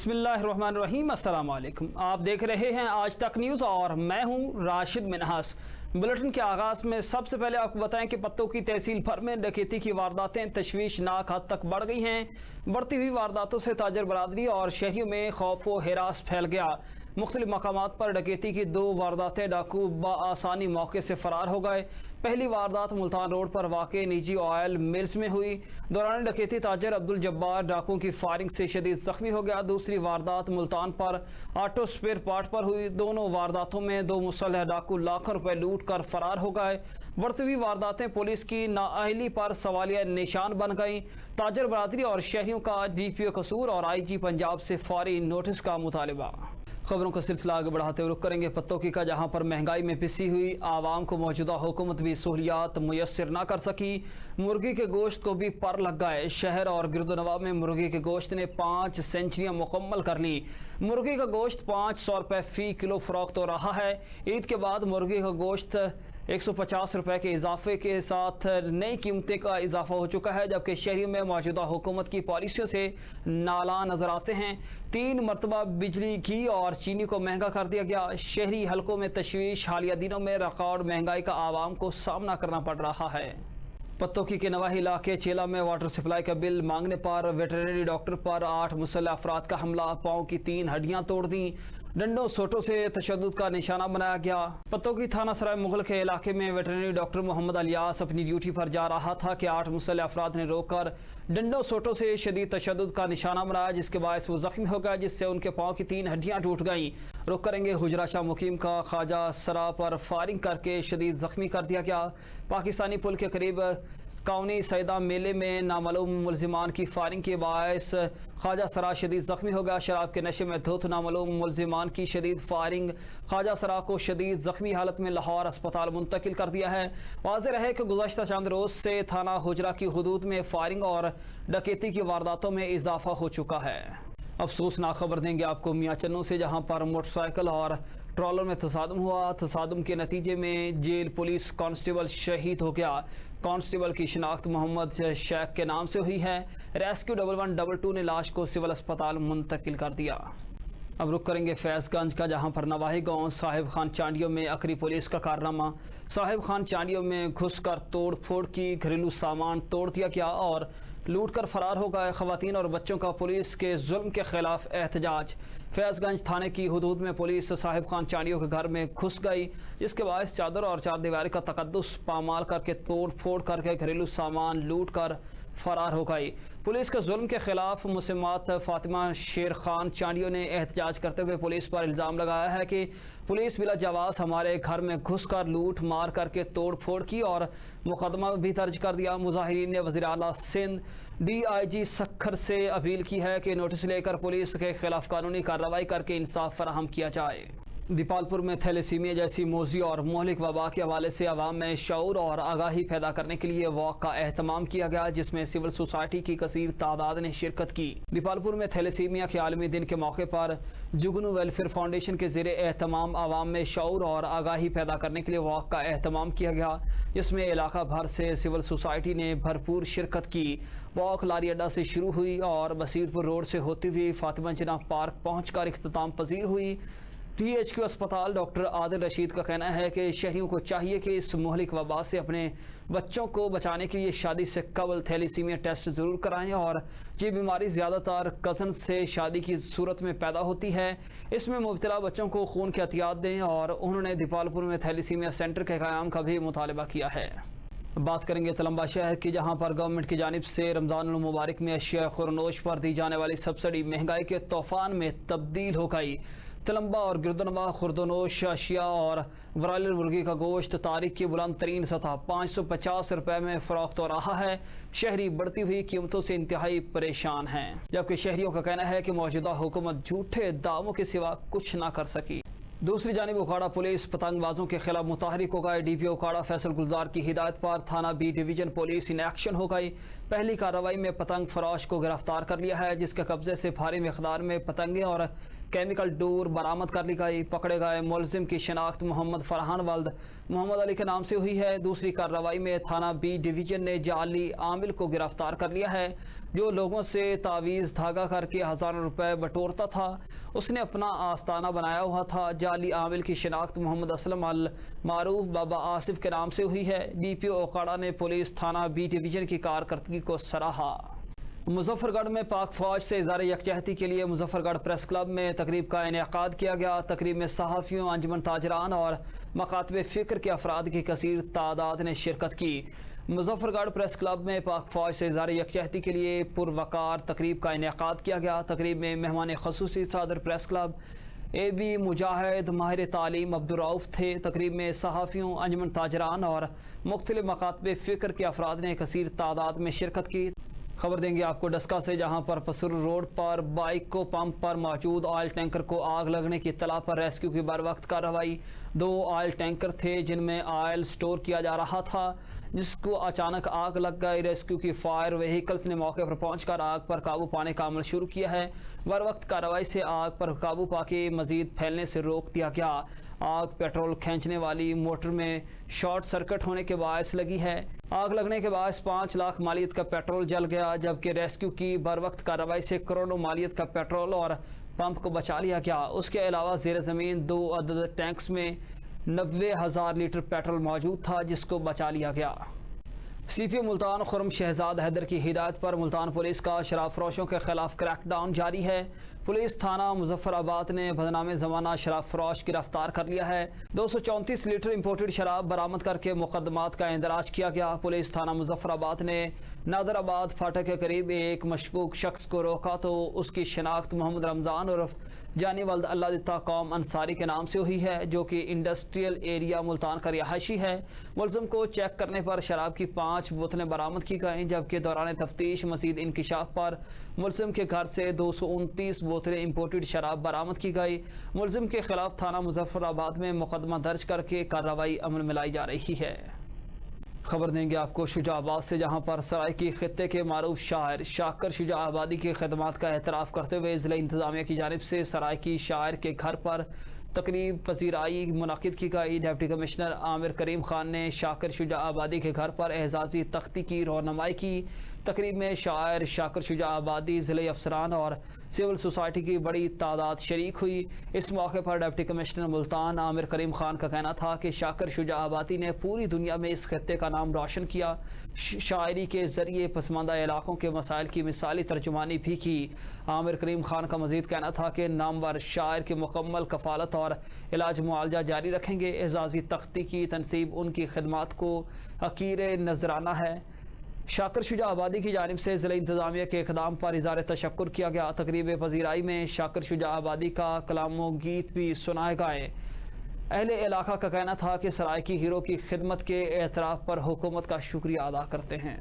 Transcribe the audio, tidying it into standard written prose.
बिस्मिल्लाहिर्रहमानिर्रहीम। अस्सलाम वालेकुम। आप देख रहे हैं आज तक न्यूज़ और मैं हूं राशिद मिन्हास। बुलेटिन के आगाज़ में सबसे पहले आपको बताएं कि पत्तों की तहसील भर में डकैती की वारदातें तशवीशनाक हद तक बढ़ गई हैं। बढ़ती हुई वारदातों से ताजर बरादरी और शहरियों में खौफ व हिरास फैल गया। मुख्तलिफ मकामात पर डकैती की 2 वारदातें, डाकू बआसानी मौके से फरार हो गए। पहली वारदात मुल्तान रोड पर वाक़ निजी ऑयल मिल्स में हुई। दौरान डकैती ताजर अब्दुल जब्बार डाकुओं की फायरिंग से शदीद जख्मी हो गया। दूसरी वारदात मुल्तान पर ऑटो स्पेयर पार्ट पर हुई। दोनों वारदातों में 2 मुसल्लह डाकू लाखों रुपए लूट कर फरार हो गए। बढ़ती हुई वारदातें पुलिस की नाअहली पर सवालिया निशान बन गईं। ताजर बरादरी और शहरियों का DPO कसूर और IG पंजाब से फौरी नोटिस का मुतालबा। खबरों का सिलसिला आगे बढ़ाते हुए रुख करेंगे पत्तों की का, जहां पर महंगाई में पिसी हुई आवाम को मौजूदा हुकूमत भी सहूलियात मुयस्सर ना कर सकी। मुर्गी के गोश्त को भी पर लग गए। शहर और गिरदोनवा में मुर्गी के गोश्त ने 5 सेंचुरियां मुकम्मल कर ली। मुर्गी का गोश्त 500 रुपये फ़ी किलो फरोख्त हो रहा है। ईद के बाद मुर्गी का गोश्त 150 रुपये के इजाफे के साथ नई कीमतें का इजाफा हो चुका है, जबकि शहरी में मौजूदा हुकूमत की पॉलिसियों से नाला नजर आते हैं। 3 मरतबा बिजली, घी और चीनी को महंगा कर दिया गया। शहरी हलकों में तशवीश। हालिया दिनों में रिकॉर्ड महंगाई का आवाम को सामना करना पड़ रहा है। पत्तों की के नवाही इलाके चेला में वाटर सप्लाई का बिल मांगने पर वेटरनरी डॉक्टर पर 8 मुसल्लह अफराद का हमला। पाँव की 3 हड्डियां तोड़ दी। डंडों सोटों से तशद्दुद का निशाना बनाया गया। पत्तों की थाना सराय मुगल के इलाके में वेटरनरी डॉक्टर मोहम्मद अलियास अपनी ड्यूटी पर जा रहा था कि 8 मुसल्लह अफराद ने रोककर डंडों सोटों से शदीद तशद्दुद का निशाना बनाया, जिसके बायस वो जख्मी हो गया, जिससे उनके पाँव की 3 हड्डियां टूट गईं। रुख करेंगे हुजरा शाह मुकीम का ख्वाजा सरा पर फायरिंग करके शदीद जख्मी कर दिया गया। पाकिस्तानी पुल के करीब कौनी सैदा मेले में नामालूम मुलजिमान की फायरिंग के बायस ख्वाजा सरा शदीद जख्मी हो गया। शराब के नशे में धुत नामालूम मुलजिमान की शदीद फायरिंग ख्वाजा सरा को शदीद जख्मी हालत में लाहौर अस्पताल मुंतकिल कर दिया है। वाज़ेह रहे कि गुज़श्ता चंद रोज से थाना हुजरा की हुदूद में फायरिंग और डकैती की वारदातों में इजाफा हो चुका है। अफसोसनाक खबर देंगे आपको मियाँ चन्नू से, जहाँ पर मोटरसाइकिल और ट्रॉलर में तसादम हुआ। तसादम के नतीजे में जेल पुलिस कांस्टेबल शहीद हो गया। कांस्टेबल की शिनाख्त मोहम्मद शेख के नाम से हुई है। रेस्क्यू 1122 ने लाश को सिविल अस्पताल मुंतकिल कर दिया। अब रुक करेंगे फैज़गंज का, जहां पर नवाही गांव साहिब खान चांडियों में अकरी पुलिस का कारनामा। साहिब खान चांडियों में घुसकर तोड़ फोड़ की, घरेलू सामान तोड़ दिया गया और लूट कर फरार हो गए। खवातीन और बच्चों का पुलिस के जुल्म के खिलाफ एहतजाज। फैज़गंज थाने की हुदूद में पुलिस साहिब खान चांडियों के घर में घुस गई, जिसके बायस चादर और चारदीवारी का तकद्दुस पामाल करके तोड़ फोड़ करके घरेलू सामान लूट कर फरार हो गई। पुलिस के जुल्म के खिलाफ मुसम्मत फातिमा शेर खान चांडियों ने एहतजाज करते हुए पुलिस पर इल्ज़ाम लगाया है कि पुलिस बिला जवाज़ हमारे घर में घुस कर लूट मार करके तोड़ फोड़ की और मुकदमा भी दर्ज कर दिया। मुजाहिरीन ने वज़ीर आला सिंध DIG सखर से अपील की है कि नोटिस लेकर पुलिस के खिलाफ कानूनी कार्रवाई करके इंसाफ फराहम किया जाए। दीपालपुर में थैलेसीमिया जैसी मोज़ी और मोहलिक वबा के हवाले से आवाम में शऊर और आगाही पैदा करने के लिए वॉक का एहतमाम किया गया, जिसमें सिविल सोसाइटी की कसीर तादाद ने शिरकत की। दीपालपुर में थैलेसीमिया के आलमी दिन के मौके पर जुगनू वेलफेयर फाउंडेशन के ज़ेरे एहतमाम आवाम में शऊर और आगाही पैदा करने के लिए वॉक का एहतमाम किया गया, जिसमें इलाका भर से सिविल सोसाइटी ने भरपूर शिरकत की। वॉक लारी अड्डा से शुरू हुई और बसीरपुर रोड से होती हुई फातिमा जिन्ना पार्क पहुँच कर इख्तिताम पजीर हुई। THQ अस्पताल डॉक्टर आदिल रशीद का कहना है कि शहरियों को चाहिए कि इस मोहलिक वबा से अपने बच्चों को बचाने के लिए शादी से कबल थैलेसीमिया टेस्ट ज़रूर कराएं, और ये बीमारी ज़्यादातर कज़न से शादी की सूरत में पैदा होती है। इसमें मुब्तला बच्चों को खून की एहतियात दें, और उन्होंने दीपालपुर में थैलेसीमिया सेंटर के क़याम का भी मुतालबा किया है। बात करेंगे तलम्बा शहर की, जहां पर गवर्नमेंट की जानिब से रमज़ान मुबारक में अशिया खुरनोश पर दी जाने वाली सब्सिडी महंगाई के तूफान में तब्दील हो गई। तलम्बा और गिरदोनवा खुर्दनोश अशिया और ब्रायलर मुर्गी का गोश्त तारीख की बुलंद तरीन सतह 550 रुपये में फरोख्त हो रहा है। शहरी बढ़ती हुई कीमतों से इंतहाई परेशान हैं, जबकि शहरियों का कहना है कि मौजूदा हुकूमत झूठे दावों के सिवा कुछ ना कर सकी। दूसरी जानिब उकाड़ा पुलिस पतंगबाजों के खिलाफ मुतहरिक हो गए। DPO उकाड़ा फैसल गुलजार की हिदायत पर थाना B division police in action हो गई। पहली कार्रवाई में पतंग फरोश को गिरफ्तार कर लिया है, जिसके कब्जे से भारी मिकदार में पतंगे और केमिकल डोर बरामद कर ली गई। पकड़े गए मुलजिम की शनाख्त मोहम्मद फरहान वल्द मोहम्मद अली के नाम से हुई है। दूसरी कार्रवाई में थाना बी डिवीजन ने जाली आमिल को गिरफ्तार कर लिया है, जो लोगों से तावीज़ धागा करके हज़ारों रुपए बटोरता था। उसने अपना आस्ताना बनाया हुआ था। जाली आमिल की शनाख्त मोहम्मद असलम अल मारूफ बाबा आसिफ के नाम से हुई है। DPO ओकाड़ा ने पुलिस थाना बी डिवीजन की कारकर्दगी को सराहा। मुजफ्फरगढ़ में पाक फौज से इज़हार यकजहती के लिए मुजफ्फरगढ़ प्रेस क्लब में तकरीब का इनेकाद किया गया। तकरीब में सहाफ़ियों, अंजुमन ताजरान और मकातब फ़िक्र के अफराद की कसीर तादाद ने शिरकत की। मुजफ्फरगढ़ प्रेस क्लब में पाक फौज से इज़हार यकजहती के लिए पुरवकार तकरीब का इनेकाद किया गया। तकरीब में मेहमान ख़ुसूसी सदर प्रेस क्लब AB मुजाहिद माहिर तालीम अब्दुर्रऊफ़ थे। तकरीब में सहाफ़ियों, अंजुमन ताजरान और मुख्तलिफ मकातब फ़िक्र के अफराद ने कसीर तादाद में शिरकत की। खबर देंगे आपको डस्का से, जहां पर पसुर रोड पर बाइक को पंप पर मौजूद ऑयल टैंकर को आग लगने की इत्तला पर रेस्क्यू की बर वक्त कार्रवाई। 2 ऑयल टैंकर थे जिनमें ऑयल स्टोर किया जा रहा था, जिसको अचानक आग लग गई। रेस्क्यू की फायर व्हीकल्स ने मौके पर पहुंचकर आग पर काबू पाने का अमल शुरू किया है। बर वक्त कार्रवाई से आग पर काबू पाके मजीद फैलने से रोक दिया गया। आग पेट्रोल खींचने वाली मोटर में शॉर्ट सर्किट होने के बायस लगी है। आग लगने के बायस 5 लाख मालियत का पेट्रोल जल गया, जबकि रेस्क्यू की बर वक्त कार्रवाई से करोड़ों मालियत का पेट्रोल और पंप को बचा लिया गया। उसके अलावा ज़ेर ज़मीन 2 अदद टैंक्स में 90,000 लीटर पेट्रोल मौजूद था, जिसको बचा लिया गया। CPO मुल्तान खुर्म शहजाद हैदर की हिदायत पर मुल्तान पुलिस का शराब फरोशों के खिलाफ क्रैकडाउन जारी है। पुलिस थाना मुजफ्फराबाद ने बदनामे ज़माना शराब फरोश गिरफ्तार कर लिया है। 234 लीटर इम्पोर्टेड शराब बरामद करके मुकदमात का इंदराज किया गया। पुलिस थाना मुजफ्फराबाद ने नादराबाद फाटक के करीब एक मशकूक शख्स को रोका तो उसकी शनाख्त मोहम्मद रमज़ान उर्फ जानी वल्द अल्लाह दिता कौम अंसारी के नाम से हुई है, जो कि इंडस्ट्रियल एरिया मुल्तान का रिहायशी है। मुलज़िम को चेक करने पर शराब की 5 बोतलें बरामद की गईं, जबकि दौरान तफ्तीश मज़ीद इंकिशाफ पर मुलज़िम के घर से 229 बोतलें इम्पोर्टेड शराब बरामद की गई। मुलज़िम के खिलाफ थाना मुजफ्फराबाद में मुकदमा दर्ज करके कार्रवाई अमल में लाई जा रही है। खबर देंगे आपको शुजाबाद से, जहां पर सराइकी खित्ते के मारूफ शायर शाकर शुजाबादी की खदमात का एतराफ़ करते हुए ज़िला इंतज़ामिया की जानिब से सराइकी शायर के घर पर तकरीब पजीराई मुनाकिद की गई। डिप्टी कमिश्नर आमिर करीम खान ने शाकर शुजाबादी के घर पर एजाज़ी तख्ती की रौनमाई की। तकरीब में शायर शाकर शुजाबादी, ज़िले अफसरान और सिविल सोसाइटी की बड़ी तादाद शरीक हुई। इस मौके पर डिप्टी कमिश्नर मुल्तान आमिर करीम खान का कहना था कि शाकर शुजाबादी ने पूरी दुनिया में इस खत्ते का नाम रोशन किया। शायरी के ज़रिए पसमानदा इलाकों के मसाइल की मिसाली तर्जुमानी भी की। आमिर करीम खान का मजीद कहना था कि नामवर शायर की मुकम्मल कफ़ालत और इलाज मुआवजा जारी रखेंगे। एजाज़ी तख्ती की तनसीब उनकी खिदमात को हकीर नजराना है। शाकर शुजाबादी की जानिब से ज़िला इंतज़ामिया के इक़दाम पर इज़हार तशक्कुर किया गया। तकरीब पजीराई में शाकर शुजाबादी का कलामो गीत भी सुनाए गए। अहले इलाका का कहना था कि सराइकी हीरो की खिदमत के एतराफ़ पर हुकूमत का शुक्रिया अदा करते हैं।